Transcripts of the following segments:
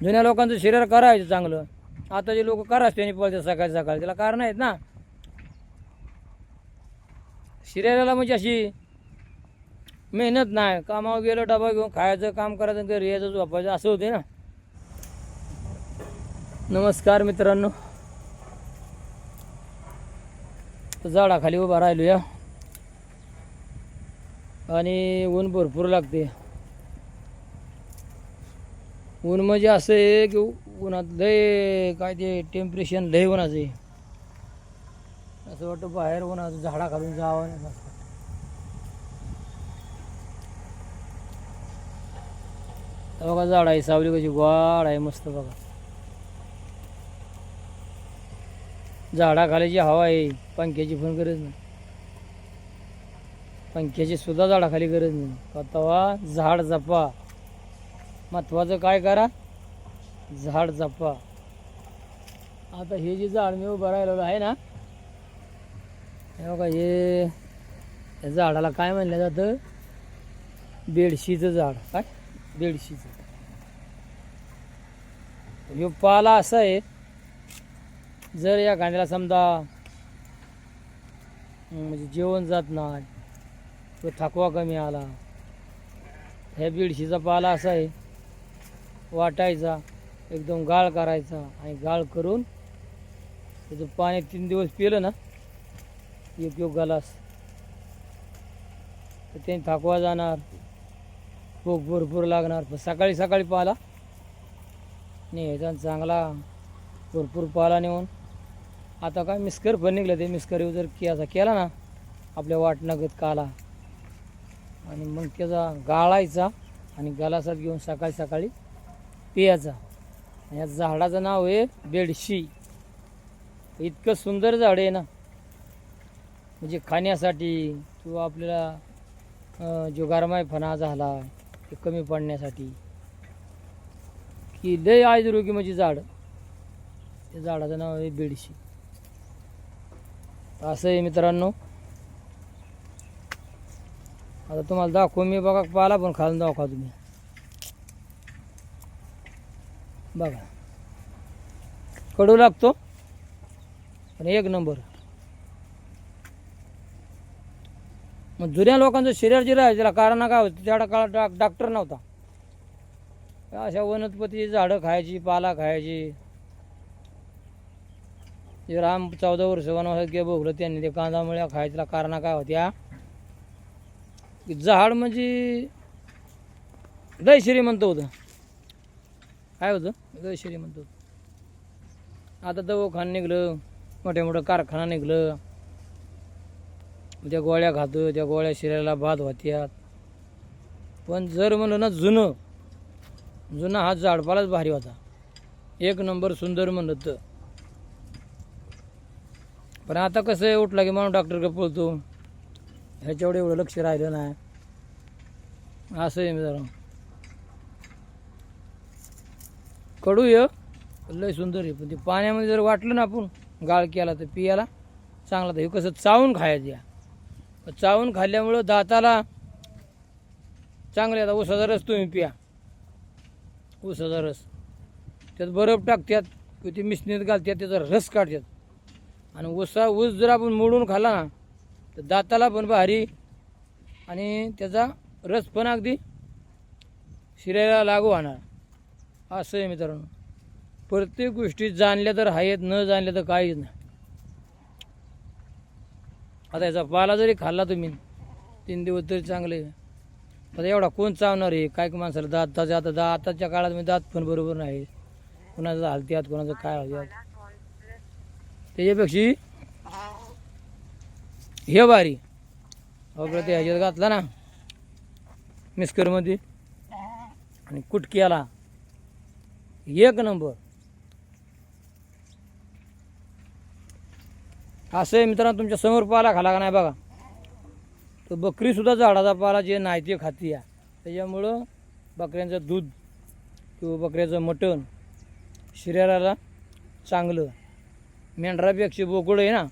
जुन्या लोकांचं शरीर करायचं चांगलं. आताचे लोक कराच त्यांनी पळतात सकाळी सकाळी, त्याला कारण आहेत ना. शरीराला म्हणजे अशी मेहनत नाही, कामावर गेलं डबा घेऊन खायचं, काम करायचं, घरी यायचं, झोपायचं, असं होते ना. नमस्कार मित्रांनो, झाडाखाली उभा राहिलो या आणि ऊन भरपूर लागते. ऊन म्हणजे असं आहे की उन्हात लय काय ते टेम्परेचर लय उन्हाचं आहे. असं वाटतं बाहेर उन्हाचं झाडा खालून जावं. बघा झाड आहे, सावली कशी वाढ आहे मस्त. बघा झाडाखाली जी हवा आहे, पंख्याची पण गरज नाही, पंख्याची सुद्धा झाडाखाली गरज नाही. आता झाड जपा, महत्वाचं काय करा, झाड जपा. आता हे जे झाड मी उभं राहिलेलं आहे ना, हे बघा, हे झाडाला काय म्हणलं जातं, बेडशीचं झाड. काय बेडशीचं, हे पाला असा आहे, जर या गांड्याला समजा म्हणजे जेवण जात नाही, तो थकवा कमी आला, ह्या बेडशीचा पाला असा आहे, वाटायचा, एकदम गाळ करायचा आणि गाळ करून त्याचं पाणी 3 दिवस पिलं ना, एक गलास, तर त्याने थकवा जाणार, भूक भरपूर लागणार. पण सकाळी सकाळी पाला न्यायचा चांगला, भरपूर पाला नेऊन. आता काय मिस्कर पण निघलं, ते मिस्कर जर केसा केला ना आपल्या वाटणागत काला, आणि मग त्याचा गाळायचा आणि गलासात घेऊन सकाळी सकाळी पियाचा. या झाडाचं नाव आहे बेडशी. इतकं सुंदर झाड आहे ना, म्हणजे खाण्यासाठी किंवा आपल्याला जो गरमाईपणा झाला ते कमी पडण्यासाठी, की लय आयुर्वेदी म्हणजे झाड. त्या झाडाचं नाव आहे बेडशी. असं आहे मित्रांनो. आता तुम्हाला दाखवू मी, बघा पाला पण खालून दाखवा तुम्ही. बघा कडू लागतो पण एक नंबर. मग जुन्या लोकांचं शरीर जे राहायचं त्याला कारण काय होतं, त्या काळात डॉक्टर नव्हता. अशा वनस्पतीची झाडं खायची, पाला खायची. जे राम 14 वर्ष वनवासात गे भोगलं त्यांनी ते कांदामुळ्या खायच्या कारण काय होत्या, की झाड म्हणजे लय श्रीमंत होतं. काय होतं, लय श्रीमंत होतं. आता दवाखाना निघलं, मोठ्या मोठं कारखाना निघलं, त्या गोळ्या खातो, त्या गोळ्या शरीराला बाद होत्यात. पण जर म्हणलं ना जुना हा झाडपालाच भारी होता, एक नंबर सुंदर म्हणलं तर. पण आता कसं आहे, उठला की माणूस डॉक्टरकडे पळतो, ह्याच्यावर एवढं लक्ष राहिलं नाही. असं आहे जरा. कडू ये लय सुंदर आहे, पण ते पाण्यामध्ये जर वाटलं ना आपण गाळ केला तर पियाला चांगला. तर हे कसं चावून खायचं, या चावून खाल्ल्यामुळं दाताला चांगले. आता ऊसाचा रस तुम्ही पिया, ऊसाचा रस, त्यात बर्फ टाकतात, ते मिशनीत घालतात, त्याचा रस काढतात. आणि ऊस जर आपण मोडून खाल्ला ना तर दाताला पण भारी, आणि त्याचा रस पण अगदी शरीराला लागू होणार. असं आहे मित्रांनो. प्रत्येक गोष्टी जाणल्या तर आहेत, न जाणल्या तर काहीच नाही. आता याचा पाला जरी खाल्ला तुम्ही 3 दिवस तरी चांगले. आता एवढा कोण चावणार आहे, काय माणसाला दाताच्या, आता दाताच्या काळात मी दात पण बरोबर नाही, कोणाचं हलत्यात, कोणाचं काय हलत्यात. त्याच्यापेक्षा हे भारी. आपलं ते ह्याच्यात घातला ना मिस्करमध्ये आणि कुटक्याला, एक नंबर. असं आहे मित्रांनो. तुमच्या समोर पाला खाला का नाही बघा, तर बकरीसुद्धा झाडाचा पाला जे नाही ते खाती आहे. त्याच्यामुळं बकऱ्यांचं दूध किंवा बकऱ्याचं मटण शरीराला चांगलं. मेंढरापेक्षा बोकड आहे ना,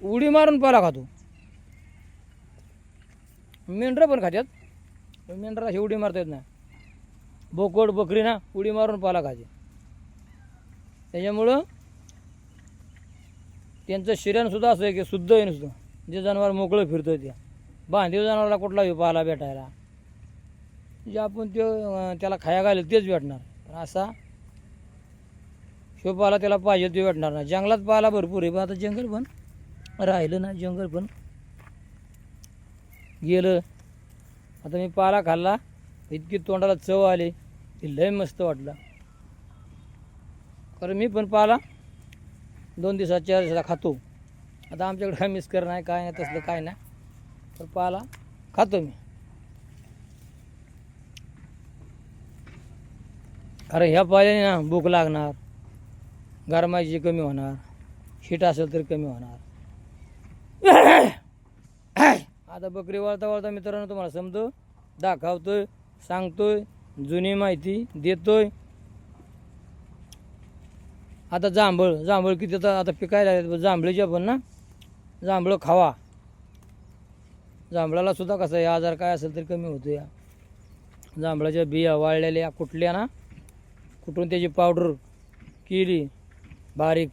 उडी मारून पाला खातो. मेंढरं पण खात्यात, पण मेंढराला उडी मारता येत नाही. बोकड बकरी ना उडी मारून पाला खाते. त्याच्यामुळं त्यांचं शरीरसुद्धा असं आहे की शुद्ध आहे नुसतं. जे जनावर मोकळं फिरतं त्या बांधीव जनावराला कुठलाही पाला भेटायला जे आपण त्याला खाया घालेल तेच भेटणार. पण असा शो पाला त्याला पाहिजे ते भेटणार नाही. जंगलात पाला भरपूर आहे पण आता जंगल पण राहिलं ना, जंगल पण गेलं. आता मी पाला खाल्ला इतकी तोंडाला चव आली ती लय मस्त वाटलं. कारण मी पण पाला 2 दिवसात 4 दिवसाला खातो. आता आमच्याकडे काय मिस नाही काय नाही तसलं काय नाही, तर पाला खातो मी. अरे ह्या पाल्याने ना भूक लागणार, गरमाईची कमी होणार, शीट असेल तर कमी होणार. आता बकरी वळता वळता मित्रांनो तुम्हाला समजतो, दाखवतोय, सांगतोय, जुनी माहिती देतोय. आता जांभळ किती आता पिकायला लागले. जांभळीच्या पण ना जांभळं खावा. जांभळाला सुद्धा कसं आहे आजार काय असेल तरी कमी होतो. या जांभळाच्या बिया वाळलेल्या कुठल्या ना कुठून त्याची पावडर केली बारीक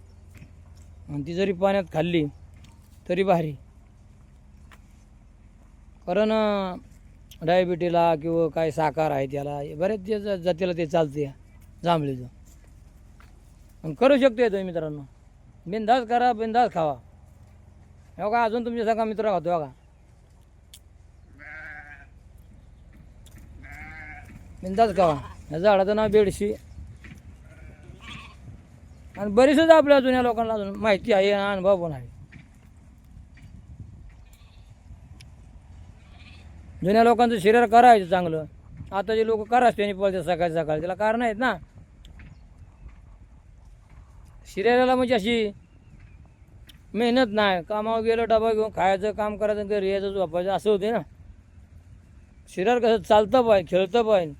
आणि ती जरी पाण्यात खाल्ली तरी भारी. कारण डायबिटीला किंवा काय साखर आहे त्याला बऱ्याच जातीला ते चालते जांभळीचं. आणि करू शकतो तुम्ही मित्रांनो, बिनधास्त करा, बिनधास्त खावा. हो का अजून तुमच्या सगळा मित्र खातो बघा, बिनधास्त खावा. या झाडाचं नाव बेडशी. आणि बरीचच आपल्या जुन्या लोकांना अजून माहिती आहे आणि अनुभव पण आहे. जुन्या लोकांचं शरीर करायचं चांगलं. आताचे लोक कराच त्यांनी पळते सकाळी सकाळी, त्याला कारण आहेत ना. शरीराला म्हणजे अशी मेहनत नाही, कामावर गेलं डबा घेऊन खायचं, काम करायचं, घरी यायचं, झोपायचं असं होते ना. शरीर कसं चालतं पाहिजे, खेळतं पाहिजे,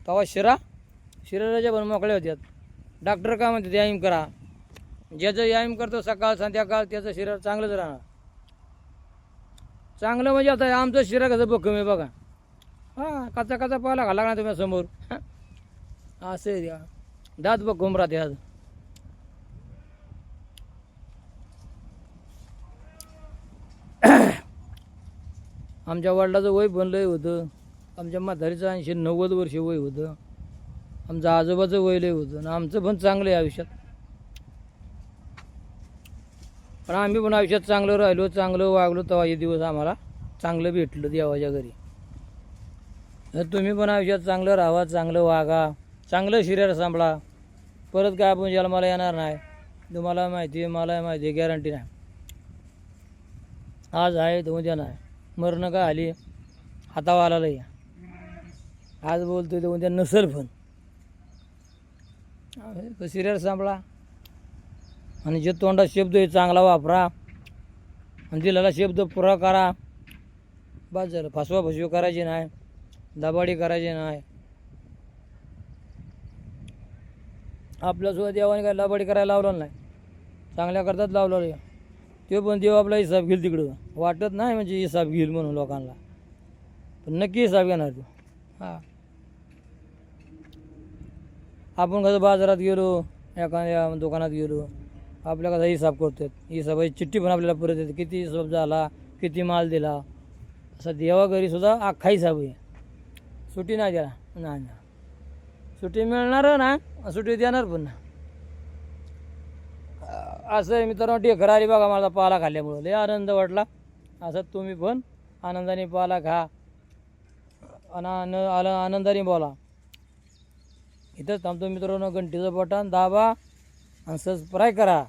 तेव्हा शरीराच्या पण मोकळ्या होत्यात. डॉक्टर काय म्हणतात व्यायाम करा. ज्याचं व्यायाम करतो सकाळ संध्याकाळ त्याचं शरीर चांगलंच राहणार. चांगलं म्हणजे आता आमचं शरीर कसं भक्कम आहे बघा. हां कचा कचा पाला घाला ना तुम्ही समोर असं आहे द्या, दात भक्कम राहते. आज आमच्या वडिलाचं वय पण लय होतं, आमच्या म्हातारीचं 80-90 वर्ष वय होतं, आमचं आजोबाचं वय लय होतं. आणि आमचं पण चांगलं आहे आयुष्यात. पण आम्ही पण आयुष्यात चांगलं राहिलो, चांगलं वागलो, तेव्हा हे दिवस आम्हाला चांगलं भेटलं देवाच्या घरी. तर तुम्ही पण आयुष्यात चांगलं राहा, चांगलं वागा, चांगलं शरीर सांभाळा. परत काय आपण जन्माला येणार नाही, तुम्हाला माहिती आहे, मला माहिती आहे, गॅरंटी नाही. आज आहे तर उद्या नाही. मरण का आली हातावर आला लय. आज बोलतोय तर उद्या नसेल पण. शरीर सांभाळा आणि जे तोंडात शब्द आहे चांगला वापरा आणि दिलेला शब्द पुरा करा. बस झालं. फसवी करायची नाही, दाबाडी करायची नाही. आपल्यासोबत देवाने काय दाबाडी करायला लावलं नाही, चांगल्या करतात लावलं. ते पण देव आपला हिसाब घेईल तिकडं. वाटत नाही म्हणजे हिसाब घेईल म्हणून लोकांना, पण नक्की हिसाब घेणार तो. हां आपण कसं बाजारात गेलो, एखाद्या दुकानात गेलो, आपल्या कसा हिसाब करतात, हिसाबाची चिठ्ठी पण आपल्याला परत येते, किती हिसाब झाला, किती माल दिला. असा देवा घरीसुद्धा अख्खा हिसाब आहे. सुट्टी नाही द्या नाही, सुट्टी मिळणार ना, सुट्टी देणार पण ना. असं आहे मित्रांनो. ढेकर आली बघा मला पाला खाल्ल्यामुळं, लय आनंद वाटला. असं तुम्ही पण आनंदाने पाला खा आणि आनंदाने बोला. इथंच थांबतो मित्रांनो. घंटीचं बटन दाबा आणि सबस्क्राईब करा.